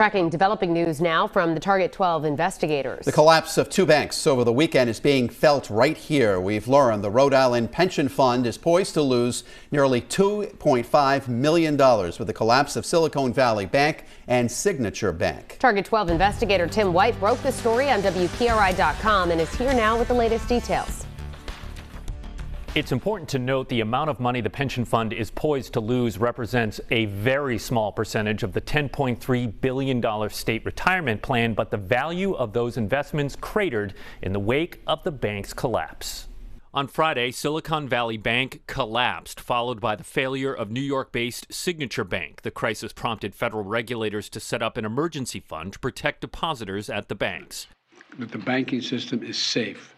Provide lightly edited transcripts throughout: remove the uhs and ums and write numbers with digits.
Tracking developing news now from the Target 12 investigators. The collapse of two banks over the weekend is being felt right here. We've learned the Rhode Island pension fund is poised to lose nearly $2.5 million with the collapse of Silicon Valley Bank and Signature Bank. Target 12 investigator Tim White broke the story on WPRI.com and is here now with the latest details. It's important to note the amount of money the pension fund is poised to lose represents a very small percentage of the $10.3 billion state retirement plan, but the value of those investments cratered in the wake of the bank's collapse. On Friday, Silicon Valley Bank collapsed, followed by the failure of New York-based Signature Bank. The crisis prompted federal regulators to set up an emergency fund to protect depositors at the banks. That the banking system is safe.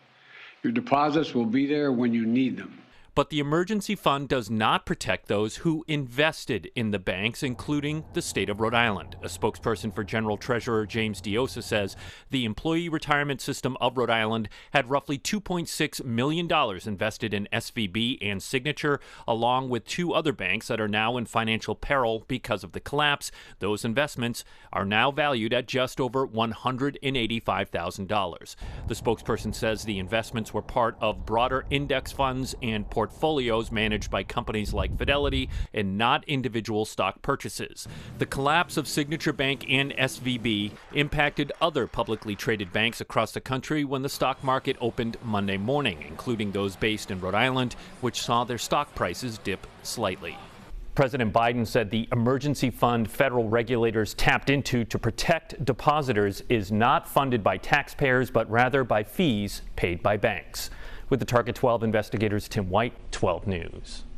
Your deposits will be there when you need them. But the emergency fund does not protect those who invested in the banks, including the state of Rhode Island. A spokesperson for General Treasurer James Diosa says the employee retirement system of Rhode Island had roughly $2.6 million invested in SVB and Signature, along with two other banks that are now in financial peril because of the collapse. Those investments are now valued at just over $185,000. The spokesperson says the investments were part of broader index funds and portfolios managed by companies like Fidelity and not individual stock purchases. The collapse of Signature Bank and SVB impacted other publicly traded banks across the country when the stock market opened Monday morning, including those based in Rhode Island, which saw their stock prices dip slightly. President Biden said the emergency fund federal regulators tapped into to protect depositors is not funded by taxpayers, but rather by fees paid by banks. With the Target 12 investigators, Tim White, 12 News.